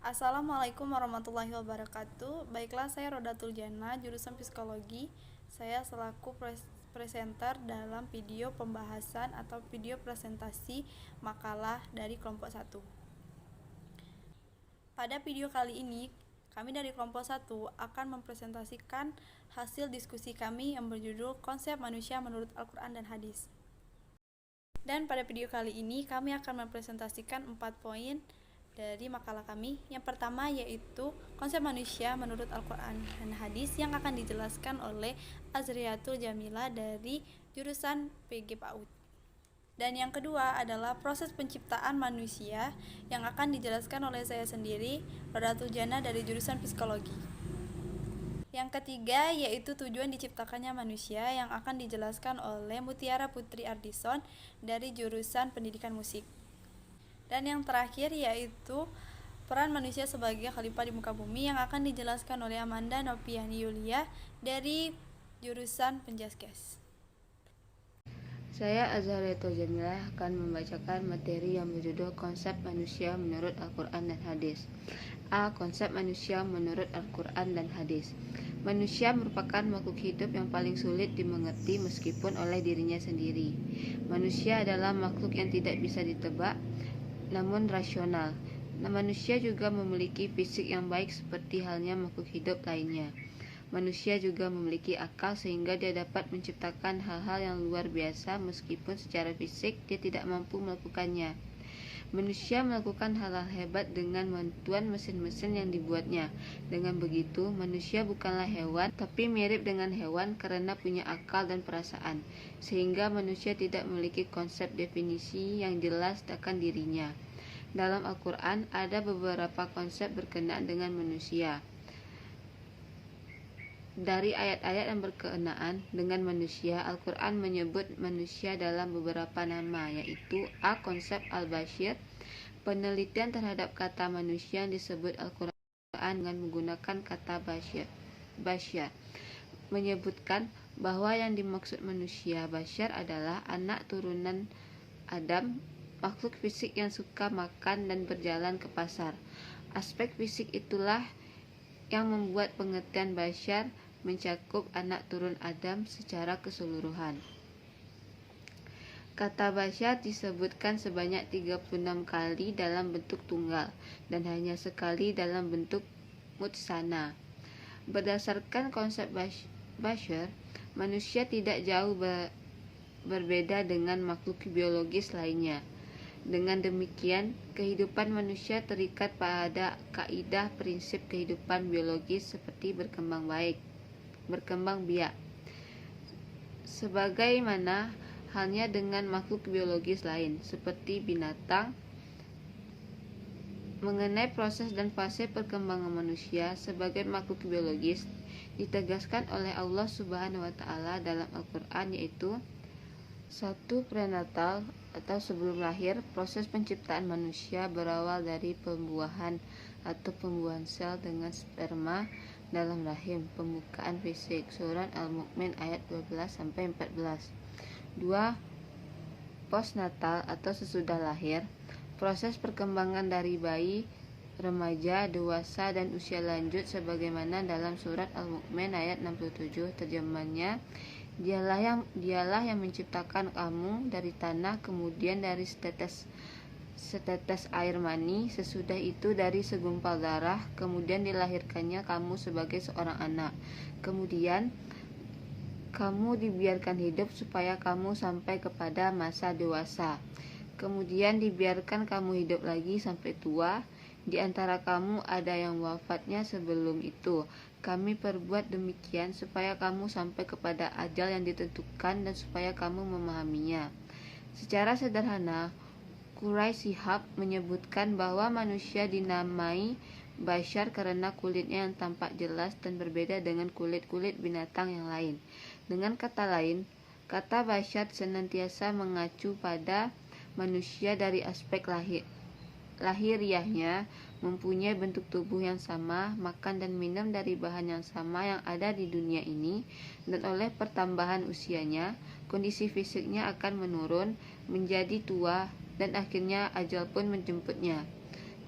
Assalamualaikum warahmatullahi wabarakatuh. Baiklah, saya Rodatul Jana, jurusan Psikologi. Saya selaku presenter dalam video pembahasan atau video presentasi makalah dari kelompok 1. Pada video kali ini, kami dari kelompok 1 akan mempresentasikan hasil diskusi kami yang berjudul Konsep Manusia Menurut Al-Quran dan Hadis. Dan pada video kali ini, kami akan mempresentasikan 4 poin dari makalah kami. Yang pertama yaitu konsep manusia menurut Al-Quran dan Hadis yang akan dijelaskan oleh Azriatul Jamila dari jurusan PG PAUD. Dan yang kedua adalah proses penciptaan manusia yang akan dijelaskan oleh saya sendiri, Rodatul Jana dari jurusan Psikologi. Yang ketiga yaitu tujuan diciptakannya manusia yang akan dijelaskan oleh Mutiara Putri Ardison dari jurusan Pendidikan Musik. Dan yang terakhir yaitu peran manusia sebagai khalifah di muka bumi yang akan dijelaskan oleh Amanda Nopiani Yulia dari jurusan Penjaskes. Saya Azhariatul Jamila akan membacakan materi yang berjudul Konsep Manusia Menurut Al-Quran dan Hadis. A. Konsep manusia menurut Al-Quran dan Hadis. Manusia merupakan makhluk hidup yang paling sulit dimengerti meskipun oleh dirinya sendiri. Manusia adalah makhluk yang tidak bisa ditebak, namun rasional. Manusia juga memiliki fisik yang baik seperti halnya makhluk hidup lainnya. Manusia juga memiliki akal sehingga dia dapat menciptakan hal-hal yang luar biasa meskipun secara fisik dia tidak mampu melakukannya. Manusia melakukan hal-hal hebat dengan bantuan mesin-mesin yang dibuatnya. Dengan begitu, manusia bukanlah hewan, tapi mirip dengan hewan karena punya akal dan perasaan, sehingga manusia tidak memiliki konsep definisi yang jelas akan dirinya. Dalam Al-Quran ada beberapa konsep berkenaan dengan manusia. Dari ayat-ayat yang berkenaan dengan manusia, Al-Quran menyebut manusia dalam beberapa nama, yaitu A. Konsep Al-Bashir. Penelitian terhadap kata manusia yang disebut Al-Quran dengan menggunakan kata Bashar menyebutkan bahwa yang dimaksud manusia Bashar adalah anak turunan Adam, makhluk fisik yang suka makan dan berjalan ke pasar. Aspek fisik itulah yang membuat pengertian Bashar mencakup anak turun Adam secara keseluruhan. Kata Bashar disebutkan sebanyak 36 kali dalam bentuk tunggal dan hanya sekali dalam bentuk mutsana. Berdasarkan konsep Bashar, manusia tidak jauh berbeda dengan makhluk biologis lainnya. Dengan demikian, kehidupan manusia terikat pada kaidah prinsip kehidupan biologis seperti berkembang biak. Sebagaimana halnya dengan makhluk biologis lain, seperti binatang. Mengenai proses dan fase perkembangan manusia sebagai makhluk biologis, ditegaskan oleh Allah Subhanahu wa Ta'ala dalam Al-Quran, yaitu 1. Prenatal atau sebelum lahir. Proses penciptaan manusia berawal dari pembuahan atau pembuahan sel dengan sperma dalam rahim. Pembukaan fisik. Surah Al-Mu'min ayat 12-14. 2. Postnatal atau sesudah lahir. Proses perkembangan dari bayi, remaja, dewasa, dan usia lanjut sebagaimana dalam surat Al-Mu'min ayat 67. Terjemahannya, Dialah yang menciptakan kamu dari tanah, kemudian dari setetes air mani, sesudah itu dari segumpal darah, kemudian dilahirkannya kamu sebagai seorang anak. Kemudian kamu dibiarkan hidup supaya kamu sampai kepada masa dewasa. Kemudian dibiarkan kamu hidup lagi sampai tua. Di antara kamu ada yang wafatnya sebelum itu. Kami perbuat demikian supaya kamu sampai kepada ajal yang ditentukan dan supaya kamu memahaminya. Secara sederhana, Quraisy Shihab menyebutkan bahwa manusia dinamai Bashar karena kulitnya yang tampak jelas dan berbeda dengan kulit-kulit binatang yang lain. Dengan kata lain, kata Bashar senantiasa mengacu pada manusia dari aspek lahiriahnya, mempunyai bentuk tubuh yang sama, makan dan minum dari bahan yang sama yang ada di dunia ini, dan oleh pertambahan usianya, kondisi fisiknya akan menurun, menjadi tua, dan akhirnya ajal pun menjemputnya.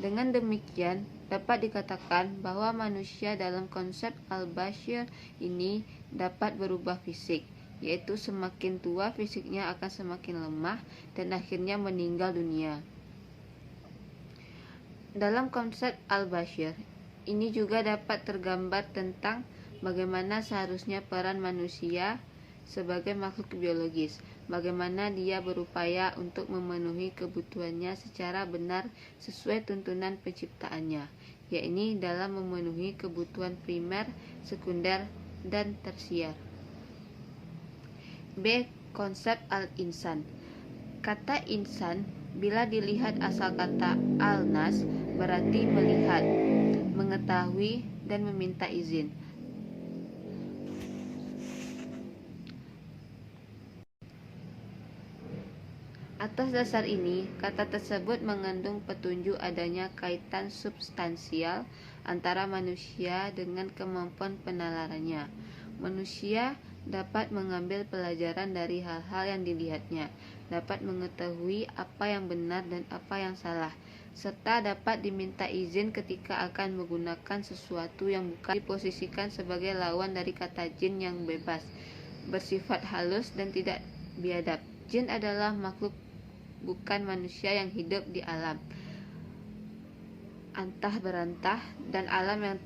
Dengan demikian, dapat dikatakan bahwa manusia dalam konsep al-bashir ini dapat berubah fisik, yaitu semakin tua fisiknya akan semakin lemah dan akhirnya meninggal dunia. Dalam konsep al-bashir ini juga dapat tergambar tentang bagaimana seharusnya peran manusia sebagai makhluk biologis, bagaimana dia berupaya untuk memenuhi kebutuhannya secara benar sesuai tuntunan penciptaannya, yakni dalam memenuhi kebutuhan primer, sekunder, dan tersier. B. Konsep al-insan. Kata insan bila dilihat asal kata al-nas berarti melihat, mengetahui, dan meminta izin. Atas dasar ini, kata tersebut mengandung petunjuk adanya kaitan substansial antara manusia dengan kemampuan penalarannya. Manusia dapat mengambil pelajaran dari hal-hal yang dilihatnya, dapat mengetahui apa yang benar dan apa yang salah, serta dapat diminta izin ketika akan menggunakan sesuatu yang bukan diposisikan sebagai lawan dari kata jin yang bebas, bersifat halus dan tidak biadab. Jin adalah makhluk bukan manusia yang hidup di alam antah berantah dan alam yang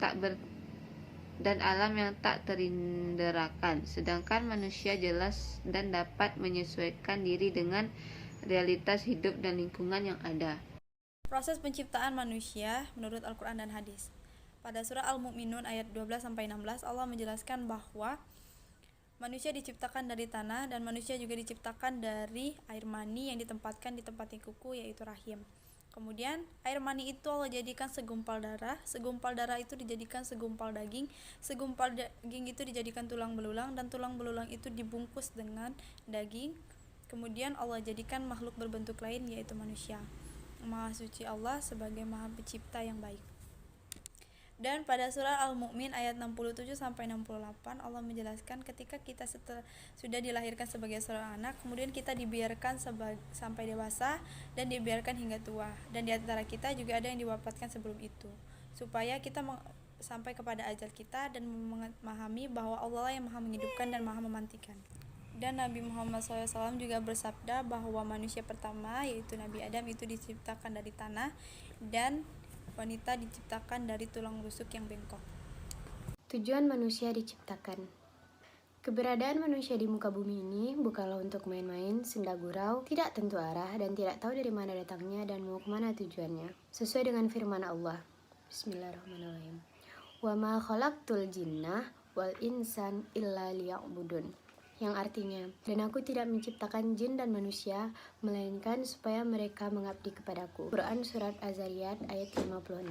tak terinderakan, sedangkan manusia jelas dan dapat menyesuaikan diri dengan realitas hidup dan lingkungan yang ada. Proses penciptaan manusia menurut Al-Quran dan Hadis. Pada surah Al-Mu'minun ayat 12-16 Allah menjelaskan bahwa manusia diciptakan dari tanah dan manusia juga diciptakan dari air mani yang ditempatkan di tempat yang kuku, yaitu rahim. Kemudian air mani itu Allah jadikan segumpal darah itu dijadikan segumpal daging itu dijadikan tulang belulang, dan tulang belulang itu dibungkus dengan daging. Kemudian Allah jadikan makhluk berbentuk lain, yaitu manusia. Maha suci Allah sebagai Maha Pencipta yang baik. Dan pada surah Al-Mu'min ayat 67-68 Allah menjelaskan ketika kita sudah dilahirkan sebagai seorang anak, kemudian kita dibiarkan sampai dewasa dan dibiarkan hingga tua, dan di antara kita juga ada yang diwafatkan sebelum itu, supaya kita sampai kepada ajal kita dan memahami bahwa Allah yang Maha menghidupkan dan Maha mematikan. Dan Nabi Muhammad SAW juga bersabda bahwa manusia pertama, yaitu Nabi Adam, itu diciptakan dari tanah, dan wanita diciptakan dari tulang rusuk yang bengkok. Tujuan manusia diciptakan. Keberadaan manusia di muka bumi ini bukanlah untuk main-main, senda gurau, tidak tentu arah, dan tidak tahu dari mana datangnya dan mau kemana tujuannya. Sesuai dengan firman Allah. Bismillahirrahmanirrahim. Wa ma khalaqtul jinnah wal insan illa liya'budun. Yang artinya, dan aku tidak menciptakan jin dan manusia, melainkan supaya mereka mengabdi kepadaku. Quran Surat Az-Zariyat ayat 56.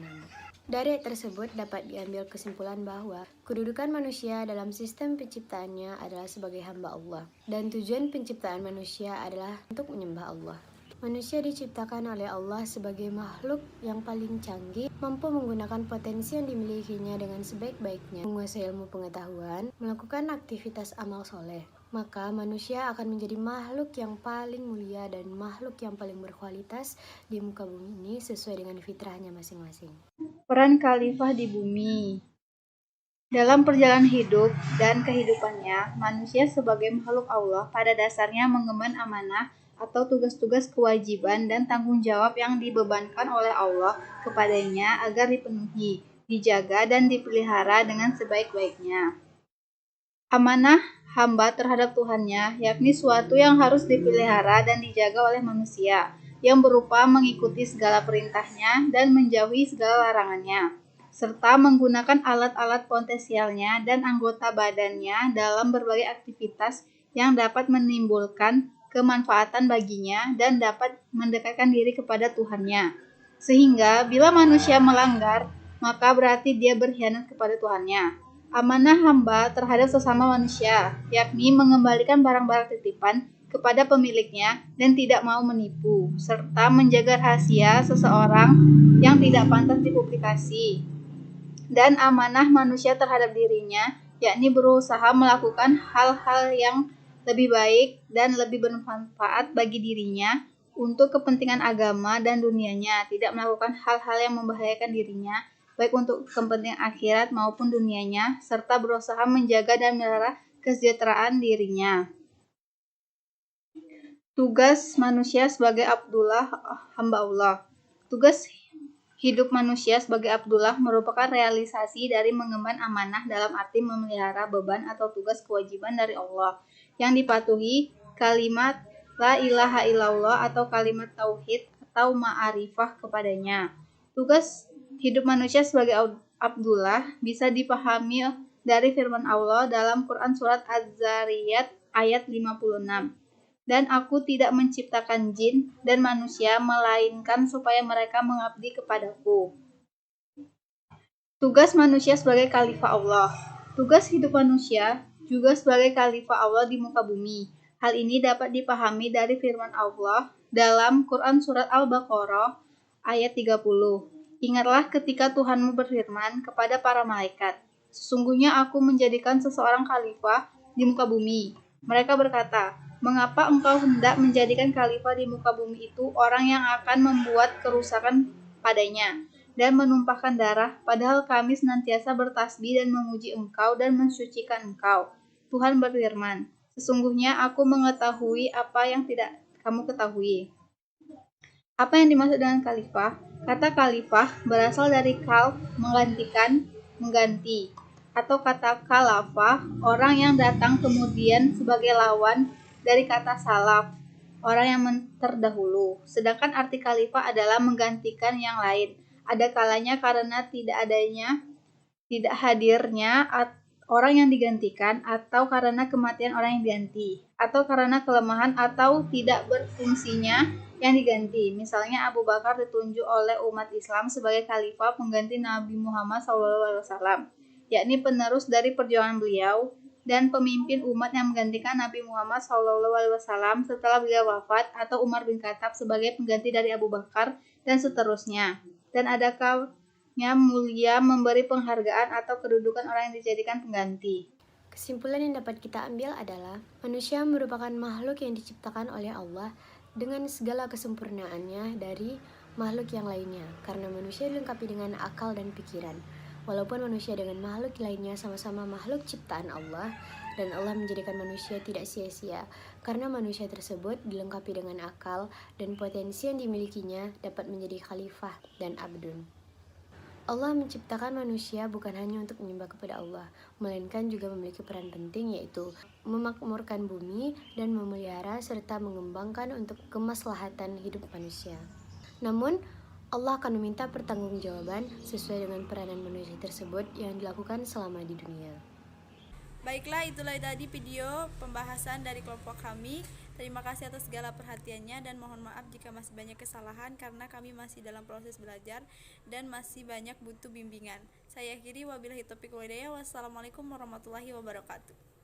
Dari ayat tersebut dapat diambil kesimpulan bahwa kedudukan manusia dalam sistem penciptaannya adalah sebagai hamba Allah, dan tujuan penciptaan manusia adalah untuk menyembah Allah. Manusia diciptakan oleh Allah sebagai makhluk yang paling canggih, mampu menggunakan potensi yang dimilikinya dengan sebaik-baiknya, menguasai ilmu pengetahuan, melakukan aktivitas amal soleh. Maka manusia akan menjadi makhluk yang paling mulia dan makhluk yang paling berkualitas di muka bumi ini sesuai dengan fitrahnya masing-masing. Peran khalifah di bumi. Dalam perjalanan hidup dan kehidupannya, manusia sebagai makhluk Allah pada dasarnya mengemban amanah atau tugas-tugas kewajiban dan tanggung jawab yang dibebankan oleh Allah kepadanya agar dipenuhi, dijaga, dan dipelihara dengan sebaik-baiknya. Amanah hamba terhadap Tuhannya, yakni suatu yang harus dipelihara dan dijaga oleh manusia, yang berupa mengikuti segala perintahnya dan menjauhi segala larangannya, serta menggunakan alat-alat potensialnya dan anggota badannya dalam berbagai aktivitas yang dapat menimbulkan kemanfaatan baginya dan dapat mendekatkan diri kepada Tuhannya. Sehingga bila manusia melanggar, maka berarti dia berkhianat kepada Tuhannya. Amanah hamba terhadap sesama manusia, yakni mengembalikan barang-barang titipan kepada pemiliknya dan tidak mau menipu, serta menjaga rahasia seseorang yang tidak pantas dipublikasi. Dan amanah manusia terhadap dirinya, yakni berusaha melakukan hal-hal yang lebih baik dan lebih bermanfaat bagi dirinya untuk kepentingan agama dan dunianya, tidak melakukan hal-hal yang membahayakan dirinya baik untuk kepentingan akhirat maupun dunianya, serta berusaha menjaga dan melihara kesejahteraan dirinya. Tugas manusia sebagai hamba Allah. Tugas hidup manusia sebagai Abdullah merupakan realisasi dari mengemban amanah dalam arti memelihara beban atau tugas kewajiban dari Allah yang dipatuhi kalimat la ilaha illallah atau kalimat tauhid atau ma'arifah kepadanya. Tugas hidup manusia sebagai Abdullah bisa dipahami dari firman Allah dalam Quran surat Az-Zariyat ayat 56. Dan aku tidak menciptakan jin dan manusia melainkan supaya mereka mengabdi kepadaku. Tugas manusia sebagai khalifah Allah. Tugas hidup manusia juga sebagai khalifah Allah di muka bumi. Hal ini dapat dipahami dari firman Allah dalam Quran surat Al-Baqarah ayat 30. Ingatlah ketika Tuhanmu berfirman kepada para malaikat, sesungguhnya aku menjadikan seseorang khalifah di muka bumi. Mereka berkata, mengapa engkau hendak menjadikan khalifah di muka bumi itu orang yang akan membuat kerusakan padanya dan menumpahkan darah, padahal kami senantiasa bertasbih dan memuji engkau dan mensucikan engkau. Tuhan berfirman, sesungguhnya aku mengetahui apa yang tidak kamu ketahui. Apa yang dimaksud dengan khalifah? Kata khalifah berasal dari khalf, menggantikan, mengganti, atau kata khalafah, orang yang datang kemudian sebagai lawan dari kata salaf, orang yang terdahulu. Sedangkan arti khalifah adalah menggantikan yang lain. Ada kalanya karena tidak hadirnya orang yang digantikan, atau karena kematian orang yang diganti, atau karena kelemahan atau tidak berfungsinya yang diganti. Misalnya Abu Bakar ditunjuk oleh umat Islam sebagai khalifah pengganti Nabi Muhammad SAW, yakni penerus dari perjuangan beliau dan pemimpin umat yang menggantikan Nabi Muhammad SAW setelah beliau wafat, atau Umar bin Khattab sebagai pengganti dari Abu Bakar, dan seterusnya. Dan adakahnya mulia memberi penghargaan atau kedudukan orang yang dijadikan pengganti. Kesimpulan yang dapat kita ambil adalah manusia merupakan makhluk yang diciptakan oleh Allah dengan segala kesempurnaannya dari makhluk yang lainnya, karena manusia dilengkapi dengan akal dan pikiran. Walaupun manusia dengan makhluk lainnya sama-sama makhluk ciptaan Allah, dan Allah menjadikan manusia tidak sia-sia, karena manusia tersebut dilengkapi dengan akal dan potensi yang dimilikinya dapat menjadi khalifah dan abdun. Allah menciptakan manusia bukan hanya untuk menyembah kepada Allah, melainkan juga memiliki peran penting, yaitu memakmurkan bumi dan memelihara serta mengembangkan untuk kemaslahatan hidup manusia. Namun, Allah akan meminta pertanggungjawaban sesuai dengan peranan manusia tersebut yang dilakukan selama di dunia. Baiklah, itulah tadi video pembahasan dari kelompok kami. Terima kasih atas segala perhatiannya dan mohon maaf jika masih banyak kesalahan karena kami masih dalam proses belajar dan masih banyak butuh bimbingan. Saya akhiri, wabillahi taufiq wal hidayah. Wassalamualaikum warahmatullahi wabarakatuh.